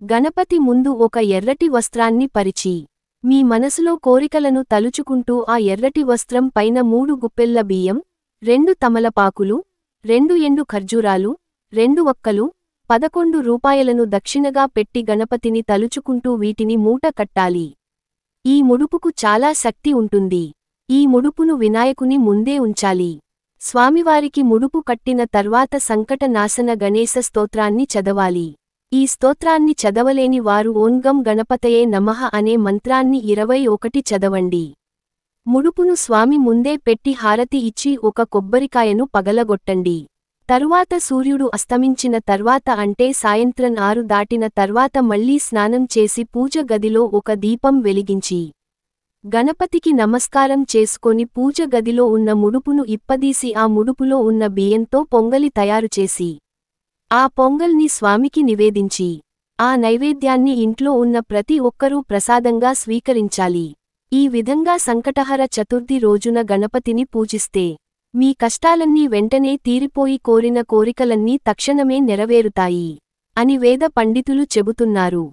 గణపతి ముందు ఒక ఎర్రటి వస్త్రాన్ని పరిచి మీ మనసులో కోరికలను తలుచుకుంటూ ఆ ఎర్రటి వస్త్రం పైన 3 గుప్పెళ్ల బియ్యం, 2 తమలపాకులు, 2 ఎండు ఖర్జూరాలు, 2 వక్కలు, 11 రూపాయలను దక్షిణగా పెట్టి గణపతిని తలుచుకుంటూ వీటిని మూట కట్టాలి. ఈ ముడుపుకు చాలా శక్తి ఉంటుంది. ఈ ముడుపును వినాయకుని ముందే ఉంచాలి. స్వామివారికి ముడుపు కట్టిన తర్వాత సంకట నాశన గణేశ స్తోత్రాన్ని చదవాలి. ఈ స్తోత్రాన్ని చదవలేని వారు ఓం గం గణపతయే నమః అనే మంత్రాన్ని 21 చదవండి. ముడుపును స్వామి ముందే పెట్టి హారతి ఇచ్చి ఒక కొబ్బరికాయను పగలగొట్టండి. తరువాత సూర్యుడు అస్తమించిన తర్వాత అంటే సాయంత్రం 6 దాటిన తర్వాత మళ్లీ స్నానం చేసి పూజ గదిలో ఒక దీపం వెలిగించి గణపతికి నమస్కారం చేసుకొని పూజ గదిలో ఉన్న ముడుపును ఇప్పదీసి ఆ ముడుపులో ఉన్న బియ్యంతో పొంగలి తయారుచేసి ఆ పొంగల్ని స్వామికి నివేదించి ఆ నైవేద్యాన్ని ఇంట్లో ఉన్న ప్రతి ఒక్కరూ ప్రసాదంగా స్వీకరించాలి. ఈ విధంగా సంకటహర చతుర్థి రోజున గణపతిని పూజిస్తే మీ కష్టాలన్నీ వెంటనే తీరిపోయి కోరిన కోరికలన్నీ తక్షణమే నెరవేరుతాయి అని వేద పండితులు చెబుతున్నారు.